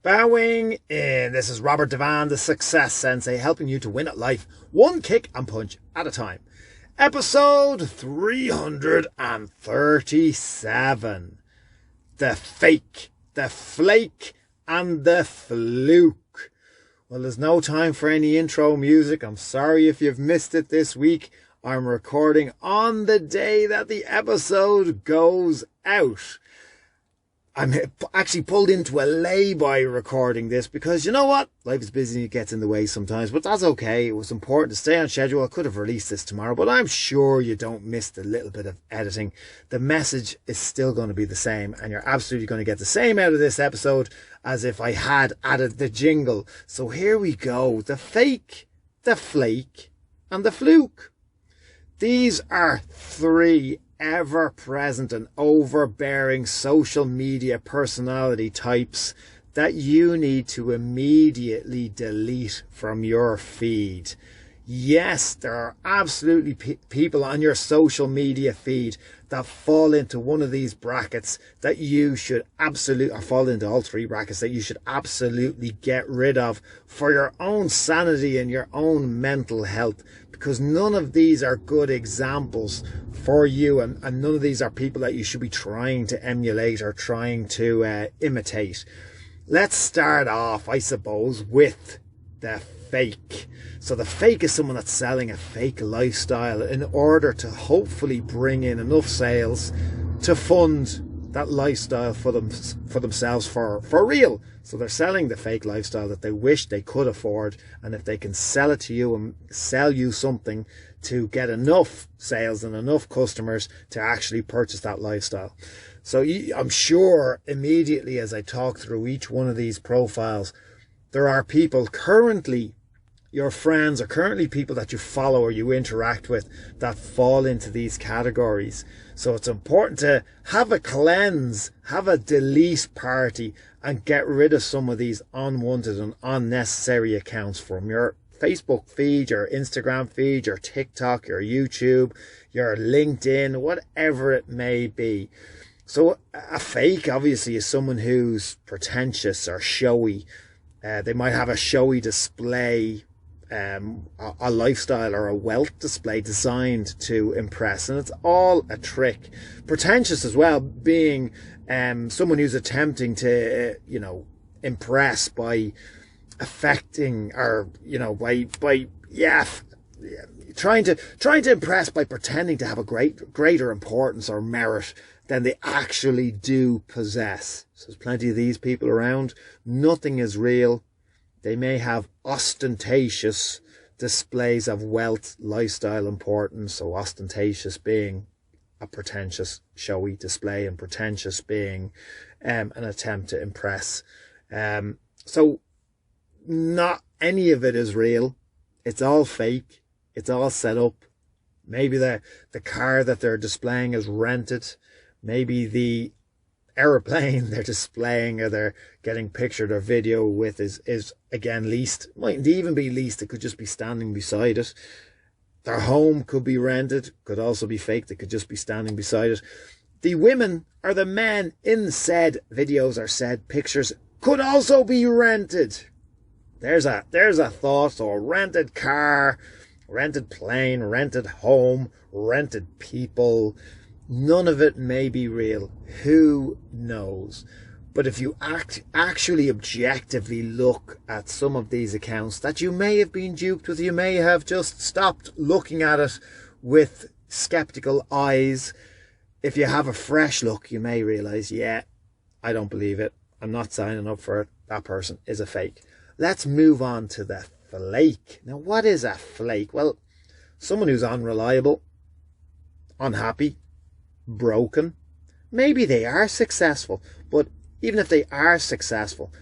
Bowing in. This is Robert Devane, the Success Sensei, helping you to win at life, one kick and punch at a time. Episode 337. The Fake, the Flake and the Fluke. Well, there's no time for any intro music. I'm sorry if you've missed it this week. I'm recording on the day that the episode goes out. I'm actually pulled into a lay-by recording this because, you know what? Life is busy and it gets in the way sometimes, but that's okay. It was important to stay on schedule. I could have released this tomorrow, but I'm sure you don't miss the little bit of editing. The message is still going to be the same, and you're absolutely going to get the same out of this episode as if I had added the jingle. So here we go. The Fake, the Flake, and the Fluke. These are three ever-present and overbearing social media personality types that you need to immediately delete from your feed. Yes, there are absolutely people on your social media feed that fall into one of these brackets that you should absolutely, or fall into all three brackets that you should absolutely get rid of for your own sanity and your own mental health, because none of these are good examples for you, and none of these are people that you should be trying to emulate or trying to imitate. Let's start off, I suppose, with the fake. So the fake is someone that's selling a fake lifestyle in order to hopefully bring in enough sales to fund that lifestyle for themselves for real. So they're selling the fake lifestyle that they wish they could afford, and if they can sell it to you and sell you something to get enough sales and enough customers to actually purchase that lifestyle. So I'm sure immediately as I talk through each one of these profiles, there are people currently, your friends, or currently people that you follow or you interact with, that fall into these categories. So it's important to have a cleanse, have a delete party, and get rid of some of these unwanted and unnecessary accounts from your Facebook feed, your Instagram feed, your TikTok, your YouTube, your LinkedIn, whatever it may be. So a fake obviously is someone who's pretentious or showy. They might have a showy display, a lifestyle or a wealth display designed to impress, and it's all a trick. Pretentious as well, being someone who's attempting to impress by affecting, or trying to impress by pretending to have a greater importance or merit than they actually do possess. So there's plenty of these people around. Nothing is real. They may have ostentatious displays of wealth, lifestyle, importance. So ostentatious being a pretentious, showy display, and pretentious being an attempt to impress. So not any of it is real. It's all fake. It's all set up. Maybe the car that they're displaying is rented. Maybe the aeroplane they're displaying or they're getting pictured or video with is again leased. Mightn't even be leased. It could just be standing beside it. Their home could be rented, could also be fake. They could just be standing beside it. The women or the men in said videos or said pictures could also be rented. There's a thought. So a rented car, rented plane, rented home, rented people. None of it may be real. Who knows? But if you actually objectively look at some of these accounts that you may have been duped with, you may have just stopped looking at it with skeptical eyes. If you have a fresh look, you may realize, yeah, I don't believe it. I'm not signing up for it. That person is a fake. Let's move on to the flake. Now, what is a flake? Well, someone who's unreliable, unhappy, broken. Maybe they are successful, but even if they are successful,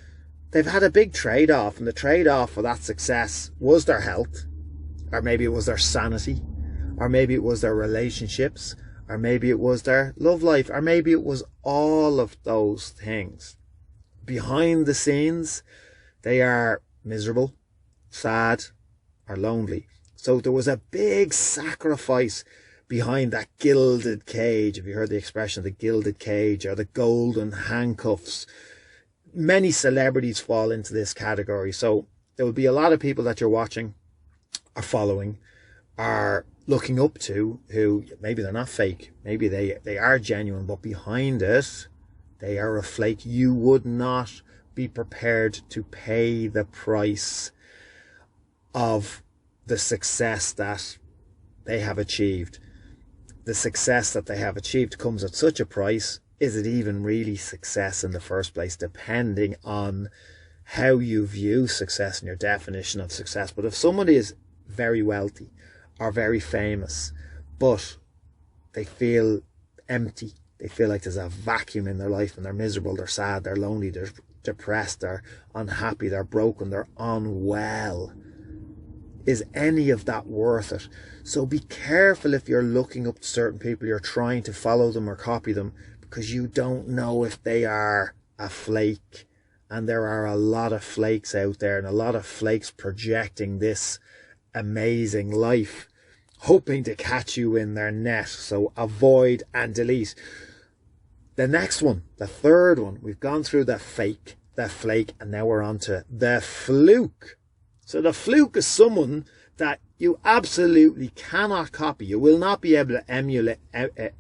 they've had a big trade-off, and the trade-off for that success was their health, or maybe it was their sanity, or maybe it was their relationships, or maybe it was their love life, or maybe it was all of those things. Behind the scenes, they are miserable, sad, or lonely. So there was a big sacrifice behind that gilded cage. Have you heard the expression, the gilded cage, or the golden handcuffs? many celebrities fall into this category. So there will be a lot of people that you're watching, are following, are looking up to, who maybe they're not fake, maybe they are genuine, but behind it, they are a flake. You would not be prepared to pay the price of the success that they have achieved. The success that they have achieved comes at such a price. Is it even really success in the first place? Depending on how you view success and your definition of success. But if somebody is very wealthy or very famous, but they feel empty, they feel like there's a vacuum in their life and they're miserable, they're sad, they're lonely, they're depressed, they're unhappy, they're broken, they're unwell. Is any of that worth it? So be careful if you're looking up to certain people, you're trying to follow them or copy them, because you don't know if they are a flake. And there are a lot of flakes out there, and a lot of flakes projecting this amazing life, hoping to catch you in their net. So avoid and delete. The next one, the third one, we've gone through the fake, the flake, and now we're on to the fluke. So the fluke is someone that you absolutely cannot copy. You will not be able to emulate.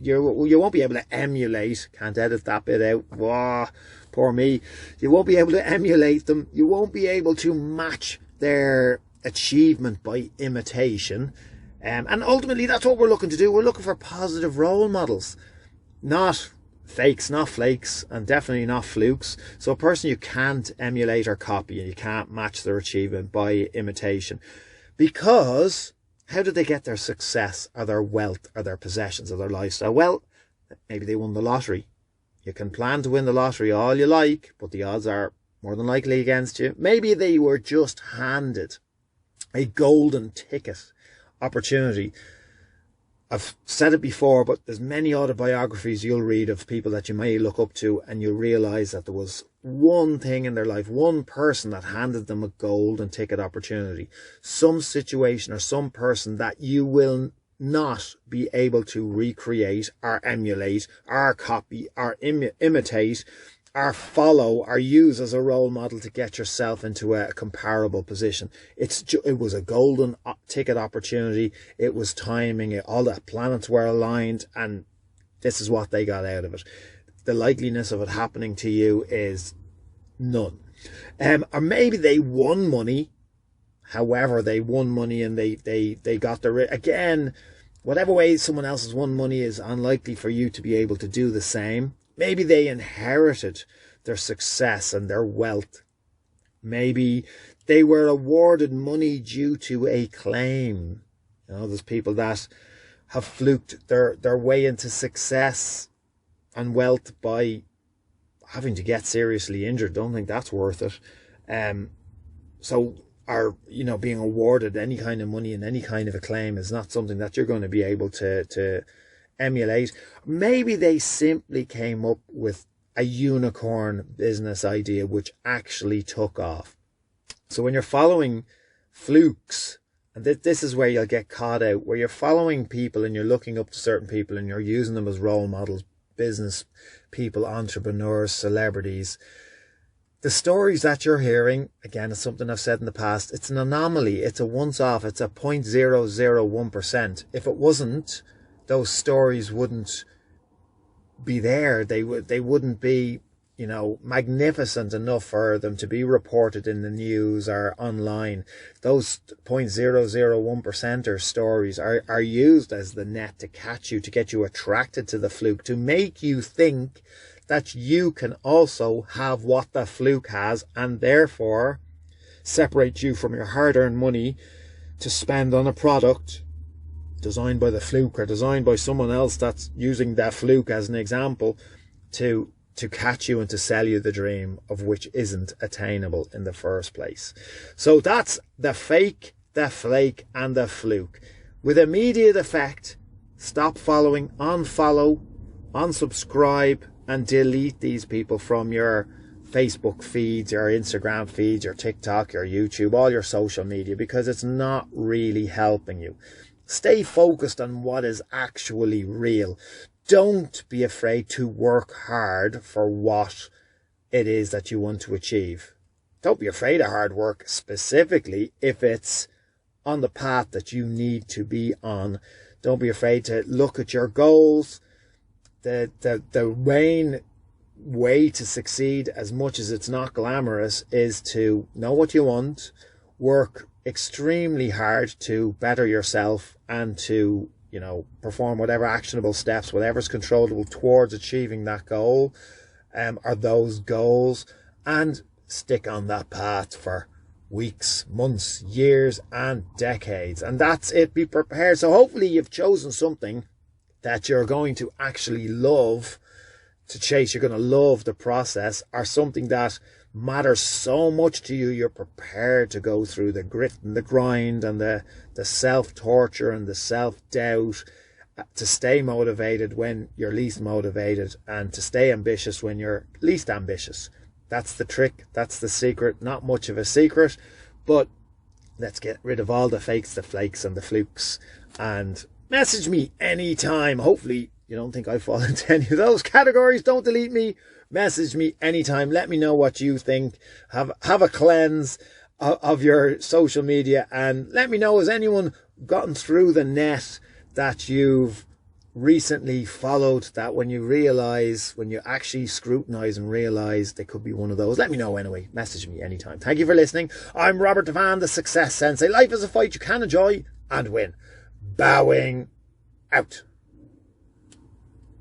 You won't be able to emulate. Can't edit that bit out. Whoa, poor me. You won't be able to emulate them. You won't be able to match their achievement by imitation. And ultimately, that's what we're looking to do. We're looking for positive role models, not fakes, not flakes, and definitely not flukes. So a person you can't emulate or copy, and you can't match their achievement by imitation. Because how did they get their success or their wealth or their possessions or their lifestyle? Well, maybe they won the lottery. You can plan to win the lottery all you like, but the odds are more than likely against you. Maybe they were just handed a golden ticket opportunity. I've said it before, but there's many autobiographies you'll read of people that you may look up to, and you'll realise that there was one thing in their life, one person that handed them a golden ticket opportunity. Some situation or some person that you will not be able to recreate or emulate or copy or imitate or follow or use as a role model to get yourself into a comparable position. It was a golden ticket opportunity. It was timing. All the planets were aligned, and this is what they got out of it. The likeliness of it happening to you is none. Or maybe they won money. However, they won money and they got again, whatever way someone else has won money is unlikely for you to be able to do the same. Maybe they inherited their success and their wealth. Maybe they were awarded money due to a claim. You know, there's people that have fluked their way into success and wealth by having to get seriously injured. Don't think that's worth it. Being awarded any kind of money and any kind of acclaim is not something that you're going to be able to emulate. Maybe they simply came up with a unicorn business idea which actually took off. So when you're following flukes, and this is where you'll get caught out, where you're following people and you're looking up to certain people and you're using them as role models, business people, entrepreneurs, celebrities. The stories that you're hearing, again, it's something I've said in the past, it's an anomaly, it's a once-off, it's a 0.001%. If it wasn't, those stories wouldn't be there. They wouldn't be, magnificent enough for them to be reported in the news or online. Those 0.001% stories are used as the net to catch you, to get you attracted to the fluke, to make you think that you can also have what the fluke has, and therefore separate you from your hard-earned money to spend on a product designed by the fluke or designed by someone else that's using that fluke as an example to catch you and to sell you the dream of which isn't attainable in the first place. So that's the fake, the flake, and the fluke. With immediate effect, stop following, unfollow, unsubscribe, and delete these people from your Facebook feeds, your Instagram feeds, your TikTok, your YouTube, all your social media, because it's not really helping you. Stay focused on what is actually real. Don't be afraid to work hard for what it is that you want to achieve. Don't be afraid of hard work, specifically if it's on the path that you need to be on. Don't be afraid to look at your goals. The main way to succeed, as much as it's not glamorous, is to know what you want, work extremely hard to better yourself, and to, you know, perform whatever actionable steps, whatever's controllable towards achieving that goal, or those goals, and stick on that path for weeks, months, years, and decades. And that's it. Be prepared. So hopefully you've chosen something that you're going to actually love to chase. You're going to love the process, or something that matters so much to you, you're prepared to go through the grit and the grind and the self-torture and the self-doubt, to stay motivated when you're least motivated, and to stay ambitious when you're least ambitious. That's the trick. That's the secret. Not much of a secret, but let's get rid of all the fakes, the flakes and the flukes, and message me anytime. Hopefully you don't think I fall into any of those categories. Don't delete me. Message me anytime. Let me know what you think. Have a cleanse of your social media, and let me know, has anyone gotten through the net that you've recently followed, that when you actually scrutinize and realize they could be one of those? Let me know anyway. Message me anytime. Thank you for listening. I'm Robert Devane, the Success Sensei. Life is a fight you can enjoy and win. Bowing out.